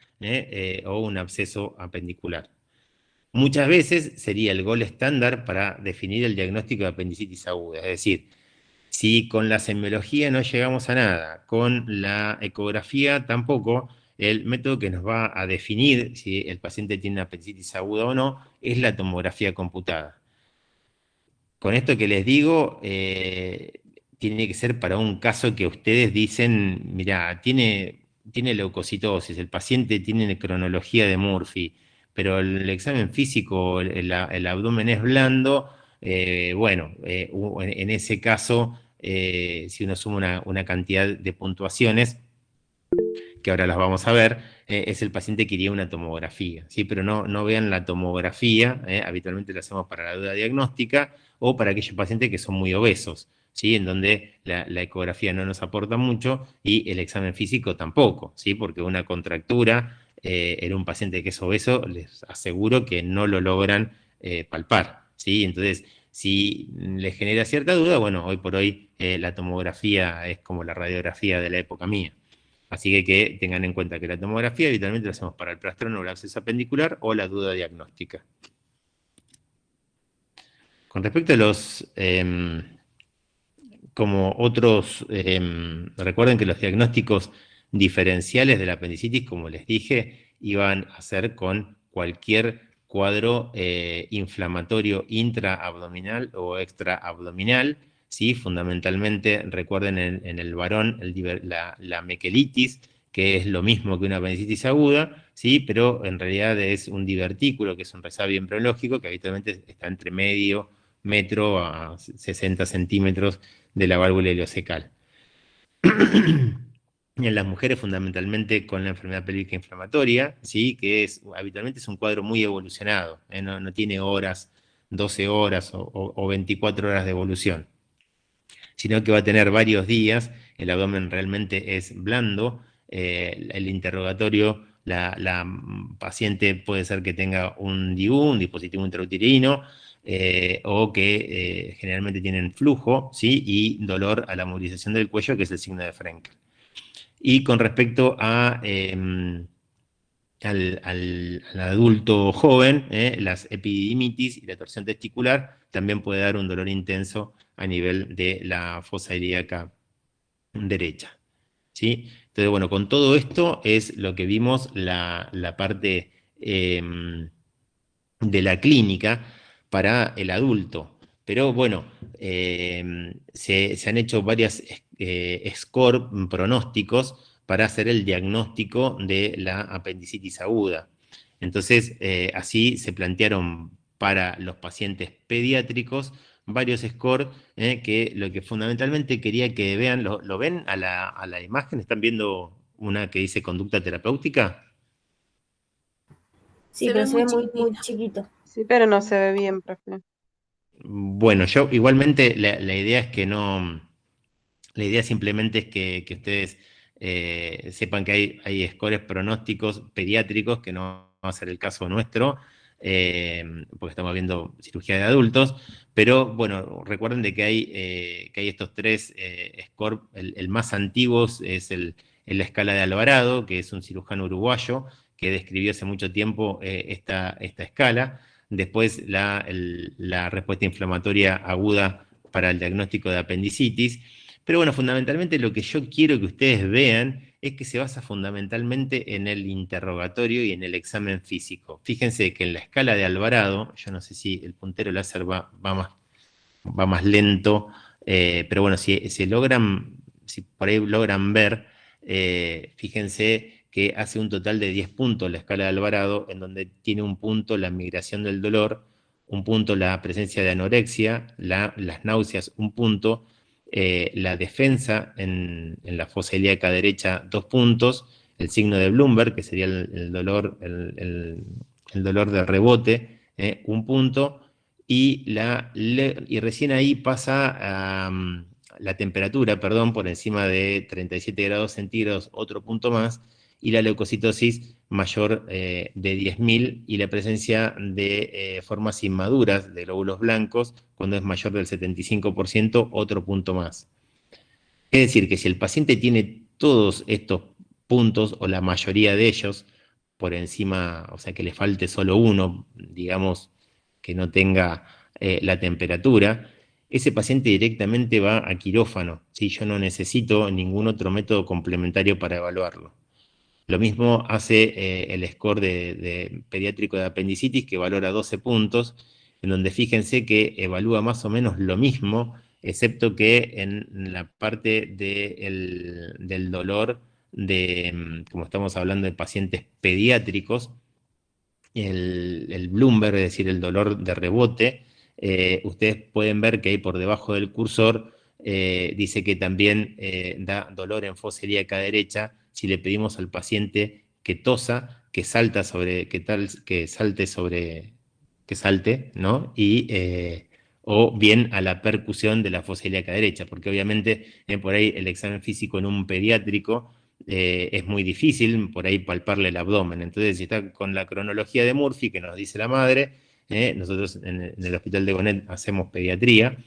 o un absceso apendicular. Muchas veces sería el gol estándar para definir el diagnóstico de apendicitis aguda. Es decir, si con la semiología no llegamos a nada, con la ecografía tampoco, el método que nos va a definir si el paciente tiene apendicitis aguda o no es la tomografía computada. Con esto que les digo, tiene que ser para un caso que ustedes dicen, mira, tiene leucocitosis, el paciente tiene cronología de Murphy, pero el examen físico, el abdomen es blando, en ese caso, si uno suma una cantidad de puntuaciones, que ahora las vamos a ver, es el paciente que iría a una tomografía, ¿sí? Pero no vean la tomografía, habitualmente la hacemos para la duda diagnóstica o para aquellos pacientes que son muy obesos, ¿sí? En donde la ecografía no nos aporta mucho y el examen físico tampoco, ¿sí? Porque una contractura en un paciente que es obeso, les aseguro que no lo logran palpar, ¿sí? Entonces, si les genera cierta duda, bueno, hoy por hoy la tomografía es como la radiografía de la época mía. Así que tengan en cuenta que la tomografía habitualmente la hacemos para el plastrón o el absceso apendicular o la duda diagnóstica. Con respecto a los, como otros, recuerden que los diagnósticos diferenciales de la apendicitis, como les dije, iban a ser con cualquier cuadro inflamatorio intraabdominal o extraabdominal, ¿sí? Fundamentalmente, recuerden en el varón la mequelitis, que es lo mismo que una apendicitis aguda, ¿sí? Pero en realidad es un divertículo, que es un resabio embriológico, que habitualmente está entre medio metro a 60 centímetros de la válvula ileocecal. Y en las mujeres fundamentalmente con la enfermedad pélvica inflamatoria, ¿sí? Que habitualmente es un cuadro muy evolucionado, no tiene horas, 12 horas o 24 horas de evolución, sino que va a tener varios días, el abdomen realmente es blando, el interrogatorio, la paciente puede ser que tenga un DIU, un dispositivo intrauterino, o que generalmente tienen flujo, ¿sí? Y dolor a la movilización del cuello, que es el signo de Frenkel. Y con respecto al adulto joven, las epididimitis y la torsión testicular también puede dar un dolor intenso a nivel de la fosa ilíaca derecha, ¿sí? Entonces, bueno, con todo esto es lo que vimos la parte de la clínica para el adulto. Pero bueno, se han hecho varias score pronósticos para hacer el diagnóstico de la apendicitis aguda. Entonces, así se plantearon para los pacientes pediátricos varios scores que lo que fundamentalmente quería que vean, ¿lo ven a la imagen? ¿Están viendo una que dice conducta terapéutica? Sí, Se pero ve se ve muy muy chiquitita. chiquito. Sí, pero no se ve bien, profe. Bueno, yo igualmente la idea es que no, la idea simplemente es que ustedes sepan que hay scores pronósticos pediátricos, que no va a ser el caso nuestro, porque estamos viendo cirugía de adultos, pero bueno, recuerden de que hay estos tres scores, el más antiguo es en la escala de Alvarado, que es un cirujano uruguayo que describió hace mucho tiempo esta escala. Después la respuesta inflamatoria aguda para el diagnóstico de apendicitis. Pero bueno, fundamentalmente lo que yo quiero que ustedes vean es que se basa fundamentalmente en el interrogatorio y en el examen físico. Fíjense que en la escala de Alvarado, yo no sé si el puntero láser va más lento, pero bueno, si por ahí logran ver, fíjense que hace un total de 10 puntos la escala de Alvarado, en donde tiene un punto la migración del dolor, un punto la presencia de anorexia, las náuseas, un punto, la defensa en la fosa ilíaca derecha, 2 puntos, el signo de Bloomberg, que sería el dolor, el dolor de rebote, 1 punto, y recién ahí pasa la temperatura, perdón, por encima de 37 grados centígrados, otro punto más, y la leucocitosis mayor de 10.000 y la presencia de formas inmaduras de glóbulos blancos cuando es mayor del 75%, otro punto más. Es decir, que si el paciente tiene todos estos puntos o la mayoría de ellos por encima, o sea, que le falte solo uno, digamos, que no tenga la temperatura, ese paciente directamente va a quirófano. ¿Sí? Yo no necesito ningún otro método complementario para evaluarlo. Lo mismo hace el score de pediátrico de apendicitis, que valora 12 puntos, en donde fíjense que evalúa más o menos lo mismo, excepto que en la parte del dolor, como estamos hablando de pacientes pediátricos, el Bloomberg, es decir, el dolor de rebote, ustedes pueden ver que ahí por debajo del cursor dice que también da dolor en fosa ilíaca derecha si le pedimos al paciente que tosa, que salte, ¿no? O bien a la percusión de la fosa ilíaca derecha, porque obviamente por ahí el examen físico en un pediátrico es muy difícil por ahí palparle el abdomen. Entonces, si está con la cronología de Murphy, que nos dice la madre, nosotros en el hospital de Gonet hacemos pediatría,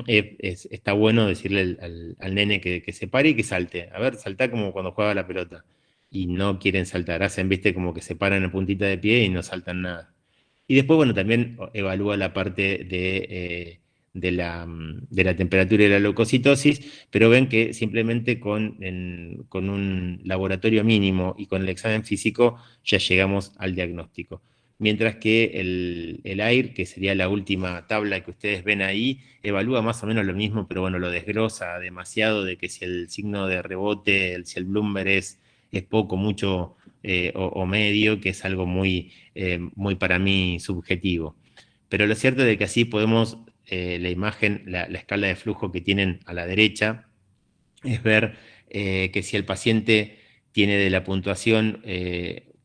está bueno decirle al nene que se pare y que salte. A ver, saltá como cuando juega la pelota. Y no quieren saltar, hacen, viste, como que se paran en puntita de pie y no saltan nada. Y después, bueno, también evalúa la parte de la temperatura y la leucocitosis, pero ven que simplemente con un laboratorio mínimo y con el examen físico ya llegamos al diagnóstico. Mientras que el AIR, que sería la última tabla que ustedes ven ahí, evalúa más o menos lo mismo, pero bueno, lo desglosa demasiado de que si el signo de rebote, si el Bloomberg es poco, mucho o medio, que es algo muy para mí subjetivo. Pero lo cierto es que así podemos, la imagen, la escala de flujo que tienen a la derecha, es ver que si el paciente tiene de la puntuación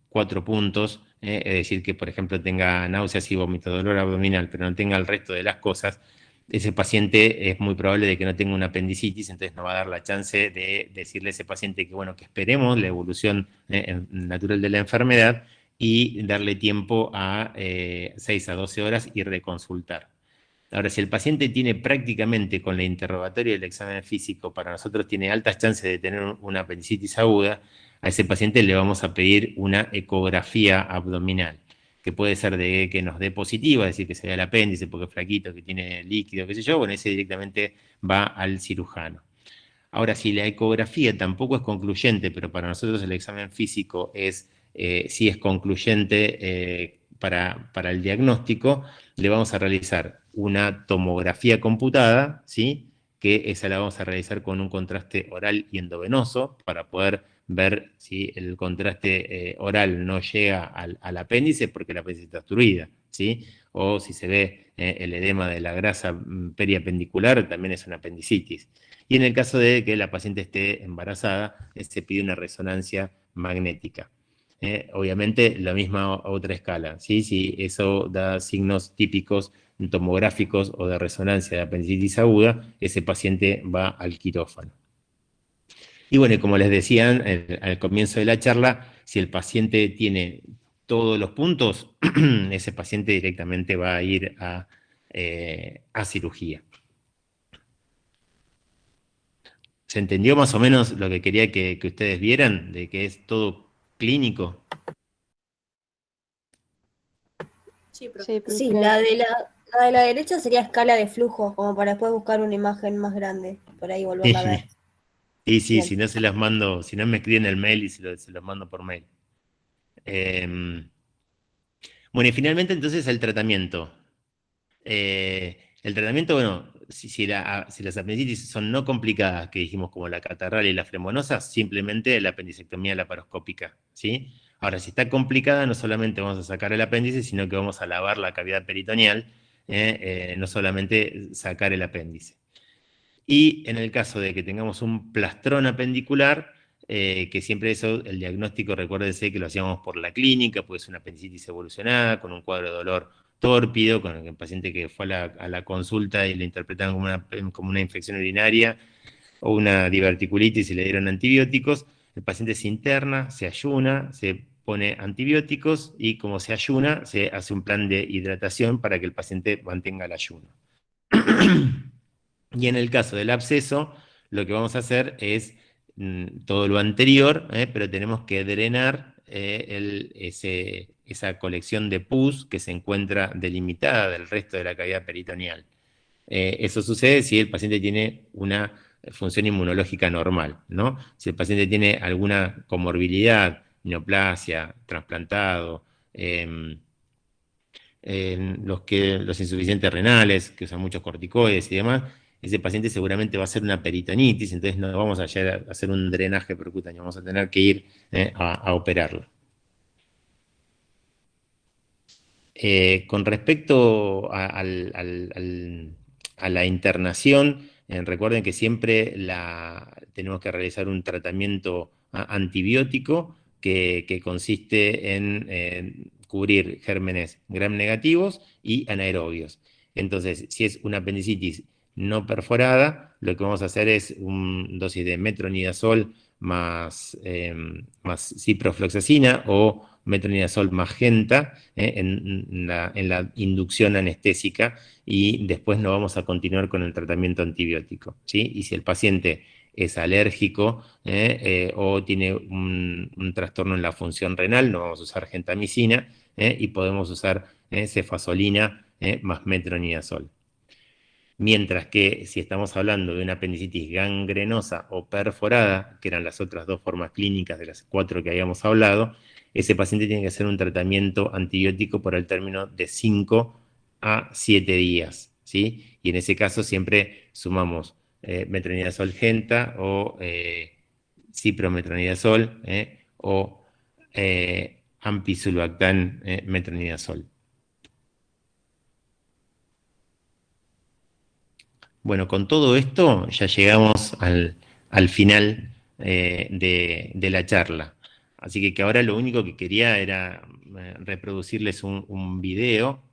4 puntos, es decir, que por ejemplo tenga náuseas y vómito, dolor abdominal, pero no tenga el resto de las cosas, ese paciente es muy probable de que no tenga una apendicitis, entonces no va a dar la chance de decirle a ese paciente que, bueno, que esperemos la evolución natural de la enfermedad y darle tiempo a 6 a 12 horas y reconsultar. Ahora, si el paciente tiene prácticamente con la interrogatoria del examen físico, para nosotros tiene altas chances de tener una apendicitis aguda, a ese paciente le vamos a pedir una ecografía abdominal, que puede ser de que nos dé positiva, es decir, que se vea el apéndice porque es flaquito, que tiene líquido, qué sé yo, bueno, ese directamente va al cirujano. Ahora, si la ecografía tampoco es concluyente, pero para nosotros el examen físico sí es concluyente para el diagnóstico, le vamos a realizar una tomografía computada, ¿sí? Que esa la vamos a realizar con un contraste oral y endovenoso para poder ver si el contraste oral no llega al apéndice porque el apéndice está obstruida, ¿sí? o si se ve el edema de la grasa periapendicular, también es una apendicitis. Y en el caso de que la paciente esté embarazada, se pide una resonancia magnética. Obviamente, la misma otra escala, ¿sí? Si eso da signos típicos tomográficos o de resonancia de apendicitis aguda, ese paciente va al quirófano. Y bueno, como les decía al comienzo de la charla, si el paciente tiene todos los puntos, ese paciente directamente va a ir a cirugía. ¿Se entendió más o menos lo que quería que ustedes vieran? De que es todo clínico. Sí, profe. Sí, profe. Sí, la de la derecha sería escala de flujo, como para después buscar una imagen más grande, por ahí volverla a ver. Sí, sí, Bien. si no se las mando, si no me escriben el mail y se los mando por mail. Bueno, y finalmente entonces el tratamiento. El tratamiento, bueno, si las apendicitis son no complicadas, que dijimos como la catarral y la flemonosa, simplemente la apendicectomía laparoscópica, ¿sí? Ahora, si está complicada, no solamente vamos a sacar el apéndice, sino que vamos a lavar la cavidad peritoneal, no solamente sacar el apéndice. Y en el caso de que tengamos un plastrón apendicular, que siempre eso, el diagnóstico, recuérdense que lo hacíamos por la clínica, pues es una apendicitis evolucionada, con un cuadro de dolor tórpido, con el paciente que fue a la consulta y le interpretaron como una infección urinaria o una diverticulitis y le dieron antibióticos. El paciente se interna, se ayuna, se pone antibióticos y como se ayuna, se hace un plan de hidratación para que el paciente mantenga el ayuno. Y en el caso del absceso, lo que vamos a hacer es todo lo anterior, pero tenemos que drenar esa colección de pus que se encuentra delimitada del resto de la cavidad peritoneal. Eso sucede si el paciente tiene una función inmunológica normal, ¿no? Si el paciente tiene alguna comorbilidad, neoplasia, trasplantado, los insuficientes renales, que usan muchos corticoides y demás, ese paciente seguramente va a ser una peritonitis, entonces no vamos a llegar a hacer un drenaje percutáneo, vamos a tener que ir a operarlo. Con respecto a la internación, recuerden que siempre tenemos que realizar un tratamiento antibiótico que consiste en cubrir gérmenes gram negativos y anaerobios. Entonces, si es una apendicitis no perforada, lo que vamos a hacer es una dosis de metronidazol más ciprofloxacina o metronidazol magenta en la inducción anestésica y después no vamos a continuar con el tratamiento antibiótico, ¿sí? Y si el paciente es alérgico o tiene un trastorno en la función renal, no vamos a usar gentamicina y podemos usar cefazolina más metronidazol. Mientras que si estamos hablando de una apendicitis gangrenosa o perforada, que eran las otras dos formas clínicas de las 4 que habíamos hablado, ese paciente tiene que hacer un tratamiento antibiótico por el término de 5 a 7 días, ¿sí? Y en ese caso siempre sumamos metronidazol genta o ciprometronidazol o ampicsulbactam metronidazol. Bueno, con todo esto ya llegamos al final de la charla. Así que ahora lo único que quería era reproducirles un video